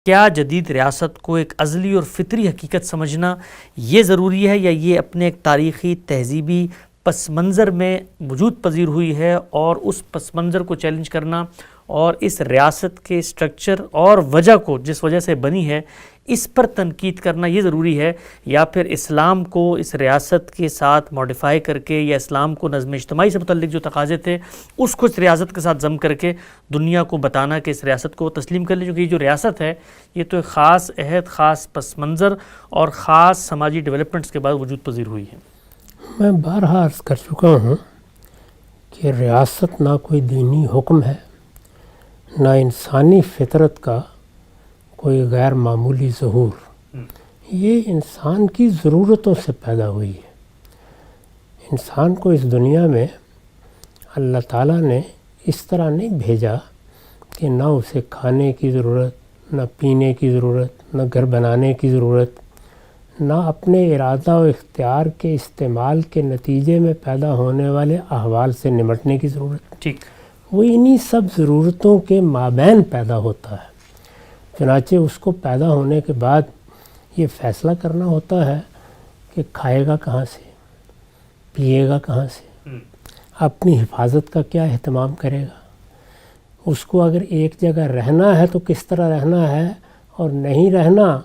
کیا جدید ریاست کو ایک ازلی اور فطری حقیقت سمجھنا یہ ضروری ہے، یا یہ اپنے ایک تاریخی تہذیبی پس منظر میں وجود پذیر ہوئی ہے، اور اس پس منظر کو چیلنج کرنا اور اس ریاست کے سٹرکچر اور وجہ کو جس وجہ سے بنی ہے اس پر تنقید کرنا یہ ضروری ہے، یا پھر اسلام کو اس ریاست کے ساتھ موڈیفائی کر کے، یا اسلام کو نظم اجتماعی سے متعلق جو تقاضے تھے اس کو اس ریاست کے ساتھ ضم کر کے دنیا کو بتانا کہ اس ریاست کو تسلیم کر لیں، کیونکہ یہ جو ریاست ہے یہ تو ایک خاص عہد، خاص پس منظر اور خاص سماجی ڈیولپمنٹس کے بعد وجود پذیر ہوئی ہے۔ میں بارہا عرض کر چکا ہوں کہ ریاست نہ کوئی دینی حکم ہے، نہ انسانی فطرت کا کوئی غیر معمولی ظہور، یہ انسان کی ضرورتوں سے پیدا ہوئی ہے۔ انسان کو اس دنیا میں اللہ تعالیٰ نے اس طرح نہیں بھیجا کہ نہ اسے کھانے کی ضرورت، نہ پینے کی ضرورت، نہ گھر بنانے کی ضرورت، نہ اپنے ارادہ و اختیار کے استعمال کے نتیجے میں پیدا ہونے والے احوال سے نمٹنے کی ضرورت۔ ٹھیک، وہ انہی سب ضرورتوں کے مابین پیدا ہوتا ہے۔ چنانچہ اس کو پیدا ہونے کے بعد یہ فیصلہ کرنا ہوتا ہے کہ کھائے گا کہاں سے، پیے گا کہاں سے، اپنی حفاظت کا کیا اہتمام کرے گا، اس کو اگر ایک جگہ رہنا ہے تو کس طرح رہنا ہے، اور نہیں رہنا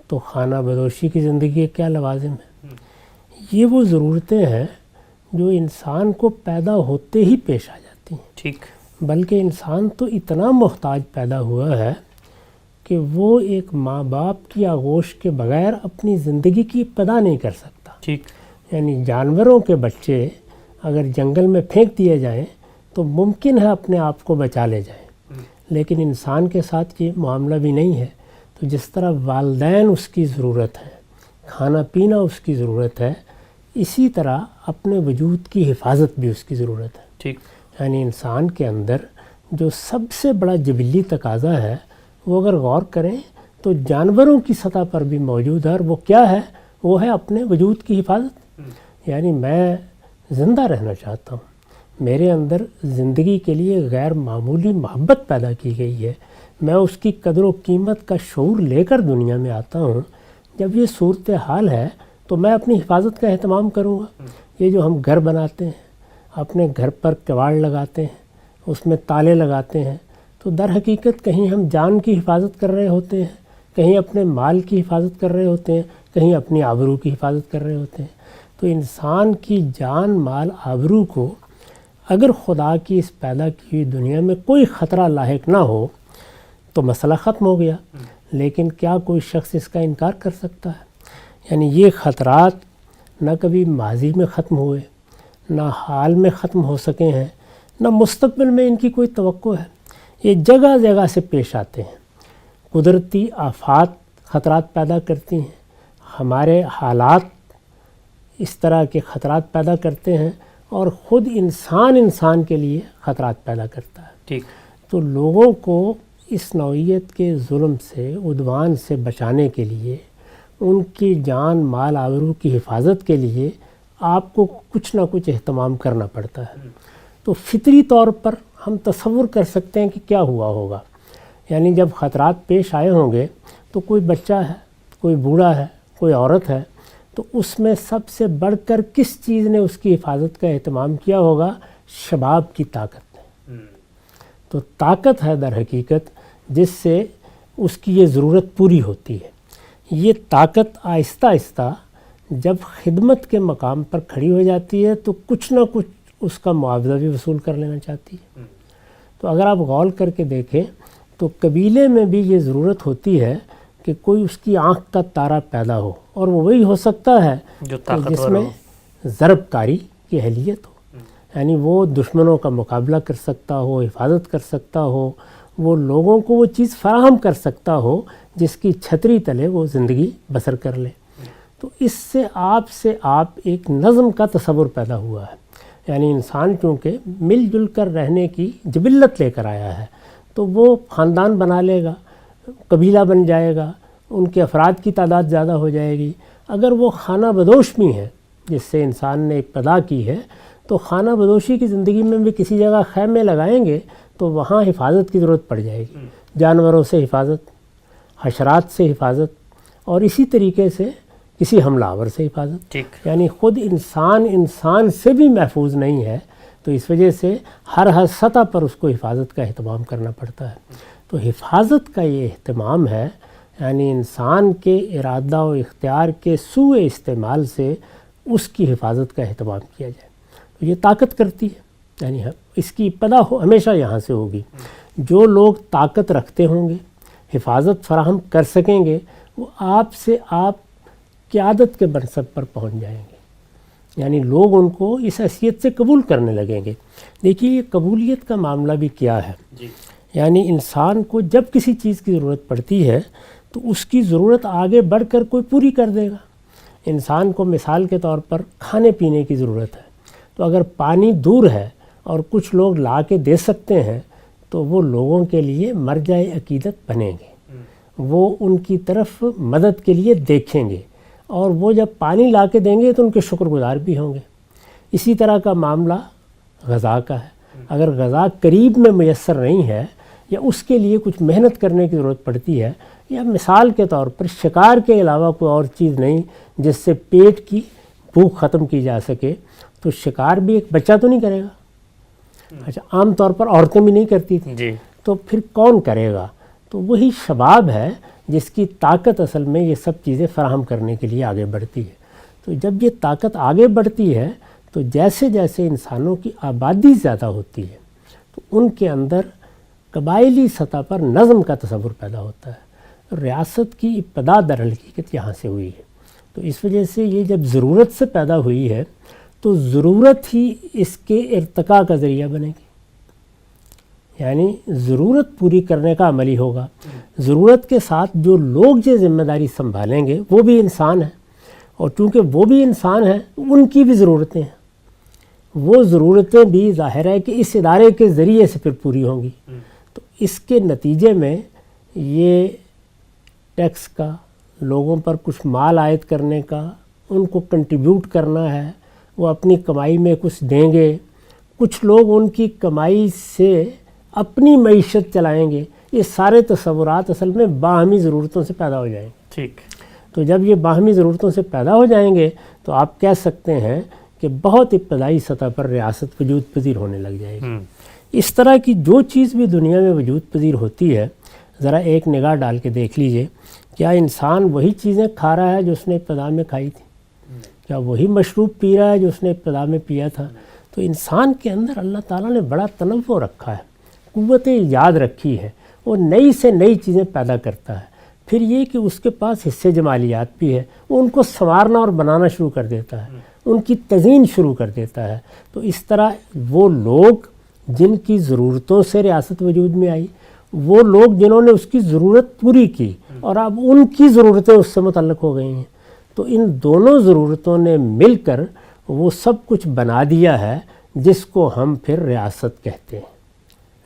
تو خانہ بدوشی کی زندگی کے کیا لوازم ہیں۔ یہ وہ ضرورتیں ہیں جو انسان کو پیدا ہوتے ہی پیش آ جاتی ہیں۔ ٹھیک، بلکہ انسان تو اتنا محتاج پیدا ہوا ہے کہ وہ ایک ماں باپ کی آغوش کے بغیر اپنی زندگی کی ابتدا نہیں کر سکتا۔ ٹھیک، یعنی جانوروں کے بچے اگر جنگل میں پھینک دیے جائیں تو ممکن ہے اپنے آپ کو بچا لے جائیں، لیکن انسان کے ساتھ یہ معاملہ بھی نہیں ہے۔ تو جس طرح والدین اس کی ضرورت ہے، کھانا پینا اس کی ضرورت ہے، اسی طرح اپنے وجود کی حفاظت بھی اس کی ضرورت ہے۔ ٹھیک، یعنی انسان کے اندر جو سب سے بڑا جبلی تقاضا ہے وہ اگر غور کریں تو جانوروں کی سطح پر بھی موجود ہے، اور وہ کیا ہے؟ وہ ہے اپنے وجود کی حفاظت۔ یعنی میں زندہ رہنا چاہتا ہوں، میرے اندر زندگی کے لیے غیر معمولی محبت پیدا کی گئی ہے، میں اس کی قدر و قیمت کا شعور لے کر دنیا میں آتا ہوں۔ جب یہ صورتحال ہے تو میں اپنی حفاظت کا اہتمام کروں گا۔ یہ جو ہم گھر بناتے ہیں، اپنے گھر پر کواڑ لگاتے ہیں، اس میں تالے لگاتے ہیں، تو در حقیقت کہیں ہم جان کی حفاظت کر رہے ہوتے ہیں، کہیں اپنے مال کی حفاظت کر رہے ہوتے ہیں، کہیں اپنی آبرو کی حفاظت کر رہے ہوتے ہیں۔ تو انسان کی جان، مال، آبرو کو اگر خدا کی اس پیدا کی ہوئی دنیا میں کوئی خطرہ لاحق نہ ہو تو مسئلہ ختم ہو گیا۔ لیکن کیا کوئی شخص اس کا انکار کر سکتا ہے؟ یعنی یہ خطرات نہ کبھی ماضی میں ختم ہوئے، نہ حال میں ختم ہو سکے ہیں، نہ مستقبل میں ان کی کوئی توقع ہے۔ یہ جگہ جگہ سے پیش آتے ہیں۔ قدرتی آفات خطرات پیدا کرتی ہیں، ہمارے حالات اس طرح کے خطرات پیدا کرتے ہیں، اور خود انسان کے لیے خطرات پیدا کرتا ہے۔ ٹھیک، تو لوگوں کو اس نوعیت کے ظلم سے، عدوان سے بچانے کے لیے، ان کی جان، مال، آبرو کی حفاظت کے لیے آپ کو کچھ نہ کچھ اہتمام کرنا پڑتا ہے۔ تو فطری طور پر ہم تصور کر سکتے ہیں کہ کیا ہوا ہوگا۔ یعنی جب خطرات پیش آئے ہوں گے تو کوئی بچہ ہے، کوئی بوڑھا ہے، کوئی عورت ہے، تو اس میں سب سے بڑھ کر کس چیز نے اس کی حفاظت کا اہتمام کیا ہوگا؟ شباب کی طاقت نے۔ تو طاقت ہے در حقیقت جس سے اس کی یہ ضرورت پوری ہوتی ہے۔ یہ طاقت آہستہ آہستہ جب خدمت کے مقام پر کھڑی ہو جاتی ہے تو کچھ نہ کچھ اس کا معاوضہ بھی وصول کر لینا چاہتی ہے۔ تو اگر آپ غور کر کے دیکھیں تو قبیلے میں بھی یہ ضرورت ہوتی ہے کہ کوئی اس کی آنکھ کا تارا پیدا ہو، اور وہ وہی ہو سکتا ہے جو کہ طاقتور جس میں ہو، ضرب کاری کی اہلیت ہو۔ یعنی وہ دشمنوں کا مقابلہ کر سکتا ہو، حفاظت کر سکتا ہو، وہ لوگوں کو وہ چیز فراہم کر سکتا ہو جس کی چھتری تلے وہ زندگی بسر کر لے۔ تو اس سے آپ ایک نظم کا تصور پیدا ہوا ہے۔ یعنی انسان چونکہ مل جل کر رہنے کی جبلت لے کر آیا ہے، تو وہ خاندان بنا لے گا، قبیلہ بن جائے گا، ان کے افراد کی تعداد زیادہ ہو جائے گی۔ اگر وہ خانہ بدوش بھی ہیں جس سے انسان نے ابتدا کی ہے، تو خانہ بدوشی کی زندگی میں بھی کسی جگہ خیمے لگائیں گے تو وہاں حفاظت کی ضرورت پڑ جائے گی۔ جانوروں سے حفاظت، حشرات سے حفاظت اور اسی طریقے سے کسی حملہ آور سے حفاظت. ٹھیک. یعنی خود انسان سے بھی محفوظ نہیں ہے، تو اس وجہ سے ہر سطح پر اس کو حفاظت کا اہتمام کرنا پڑتا ہے. تو حفاظت کا یہ اہتمام ہے، یعنی انسان کے ارادہ و اختیار کے سوء استعمال سے اس کی حفاظت کا اہتمام کیا جائے. تو یہ طاقت کرتی ہے، یعنی اس کی ابتدا ہمیشہ یہاں سے ہوگی. جو لوگ طاقت رکھتے ہوں گے، حفاظت فراہم کر سکیں گے، وہ آپ سے آپ قیادت کے منصب پر پہنچ جائیں گے، یعنی لوگ ان کو اس حیثیت سے قبول کرنے لگیں گے. دیکھیے یہ قبولیت کا معاملہ بھی کیا ہے. یعنی انسان کو جب کسی چیز کی ضرورت پڑتی ہے تو اس کی ضرورت آگے بڑھ کر کوئی پوری کر دے گا. انسان کو مثال کے طور پر کھانے پینے کی ضرورت ہے، تو اگر پانی دور ہے اور کچھ لوگ لا کے دے سکتے ہیں تو وہ لوگوں کے لیے مرجع عقیدت بنیں گے، وہ ان کی طرف مدد کے لیے دیکھیں گے، اور وہ جب پانی لا کے دیں گے تو ان کے شکر گزار بھی ہوں گے. اسی طرح کا معاملہ غذا کا ہے. اگر غذا قریب میں میسر نہیں ہے یا اس کے لیے کچھ محنت کرنے کی ضرورت پڑتی ہے، یا مثال کے طور پر شکار کے علاوہ کوئی اور چیز نہیں جس سے پیٹ کی بھوک ختم کی جا سکے، تو شکار بھی ایک بچہ تو نہیں کرے گا. اچھا، عام طور پر عورتیں بھی نہیں کرتی تھیں، تو پھر کون کرے گا؟ تو وہی شباب ہے جس کی طاقت اصل میں یہ سب چیزیں فراہم کرنے کے لیے آگے بڑھتی ہے. تو جب یہ طاقت آگے بڑھتی ہے تو جیسے جیسے انسانوں کی آبادی زیادہ ہوتی ہے تو ان کے اندر قبائلی سطح پر نظم کا تصور پیدا ہوتا ہے. ریاست کی ابتدا در حقیقت یہاں سے ہوئی ہے. تو اس وجہ سے یہ جب ضرورت سے پیدا ہوئی ہے تو ضرورت ہی اس کے ارتقاء کا ذریعہ بنے گی. یعنی ضرورت پوری کرنے کا عمل ہی ہوگا. ضرورت کے ساتھ جو لوگ یہ ذمہ داری سنبھالیں گے وہ بھی انسان ہیں، اور چونکہ وہ بھی انسان ہیں ان کی بھی ضرورتیں ہیں. وہ ضرورتیں بھی ظاہر ہے کہ اس ادارے کے ذریعے سے پھر پوری ہوں گی. تو اس کے نتیجے میں یہ ٹیکس کا، لوگوں پر کچھ مال عائد کرنے کا، ان کو کنٹریبیوٹ کرنا ہے، وہ اپنی کمائی میں کچھ دیں گے، کچھ لوگ ان کی کمائی سے اپنی معیشت چلائیں گے. یہ سارے تصورات اصل میں باہمی ضرورتوں سے پیدا ہو جائیں گے. ٹھیک. تو جب یہ باہمی ضرورتوں سے پیدا ہو جائیں گے تو آپ کہہ سکتے ہیں کہ بہت ابتدائی سطح پر ریاست وجود پذیر ہونے لگ جائے گی. اس طرح کی جو چیز بھی دنیا میں وجود پذیر ہوتی ہے، ذرا ایک نگاہ ڈال کے دیکھ لیجئے، کیا انسان وہی چیزیں کھا رہا ہے جو اس نے ابتدا میں کھائی تھی؟ کیا وہی مشروب پی رہا ہے جو اس نے ابتدا میں پیا تھا؟ تو انسان کے اندر اللہ تعالیٰ نے بڑا تنوع رکھا ہے، قوت ایجاد رکھی ہے. وہ نئی سے نئی چیزیں پیدا کرتا ہے. پھر یہ کہ اس کے پاس حصے جمالیات بھی ہے، وہ ان کو سنوارنا اور بنانا شروع کر دیتا ہے، ان کی تزئین شروع کر دیتا ہے. تو اس طرح وہ لوگ جن کی ضرورتوں سے ریاست وجود میں آئی، وہ لوگ جنہوں نے اس کی ضرورت پوری کی اور اب ان کی ضرورتیں اس سے متعلق ہو گئی ہیں، تو ان دونوں ضرورتوں نے مل کر وہ سب کچھ بنا دیا ہے جس کو ہم پھر ریاست کہتے ہیں.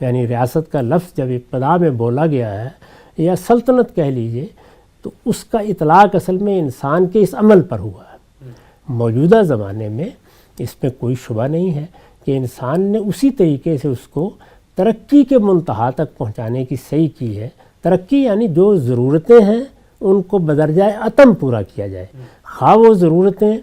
یعنی ریاست کا لفظ جب ابتدا میں بولا گیا ہے، یا سلطنت کہہ لیجئے، تو اس کا اطلاق اصل میں انسان کے اس عمل پر ہوا ہے. موجودہ زمانے میں اس میں کوئی شبہ نہیں ہے کہ انسان نے اسی طریقے سے اس کو ترقی کے منتہا تک پہنچانے کی صحیح کی ہے. ترقی یعنی جو ضرورتیں ہیں ان کو بدرجائے عتم پورا کیا جائے، خواہ وہ ضرورتیں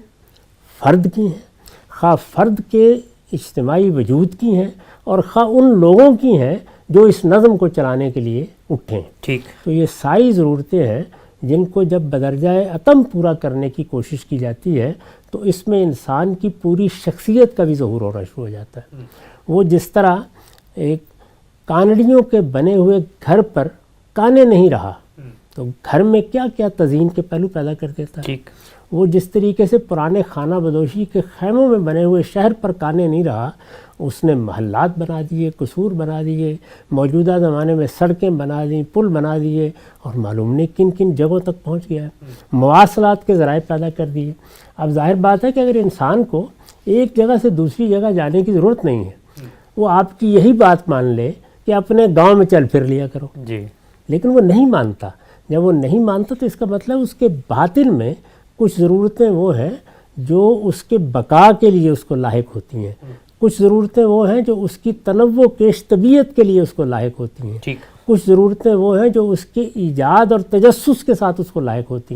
فرد کی ہیں، خواہ فرد کے اجتماعی وجود کی ہیں، اور خواہ ان لوگوں کی ہیں جو اس نظم کو چلانے کے لیے اٹھیں. ٹھیک. تو یہ ساری ضرورتیں ہیں جن کو جب بدرجائے عتم پورا کرنے کی کوشش کی جاتی ہے تو اس میں انسان کی پوری شخصیت کا بھی ظہور ہونا شروع ہو جاتا ہے. وہ جس طرح ایک کانڑیوں کے بنے ہوئے گھر پر کانے نہیں رہا تو گھر میں کیا کیا تزئین کے پہلو پیدا کر دیتا ہے. ٹھیک. وہ جس طریقے سے پرانے خانہ بدوشی کے خیموں میں بنے ہوئے شہر پر کانے نہیں رہا، اس نے محلات بنا دیے، قصور بنا دیے، موجودہ زمانے میں سڑکیں بنا دیں، پل بنا دیے، اور معلوم نہیں کن کن جگہوں تک پہنچ گیا ہے. مواصلات کے ذرائع پیدا کر دیے. اب ظاہر بات ہے کہ اگر انسان کو ایک جگہ سے دوسری جگہ جانے کی ضرورت نہیں ہے، وہ آپ کی یہی بات مان لے کہ اپنے گاؤں میں چل پھر لیا کرو، لیکن وہ نہیں مانتا. جب وہ نہیں مانتا تو اس کا مطلب اس کے باطن میں کچھ ضرورتیں وہ ہیں جو اس کے بقا کے لیے اس کو لاحق ہوتی ہیں. کچھ ضرورتیں وہ ہیں جو اس کی تنوع کیش طبیعت کے لیے اس کو لاحق ہوتی ہیں، ٹھیک، کچھ ضرورتیں وہ ہیں جو اس کے ایجاد اور تجسس کے ساتھ اس کو لاحق ہوتی ہیں۔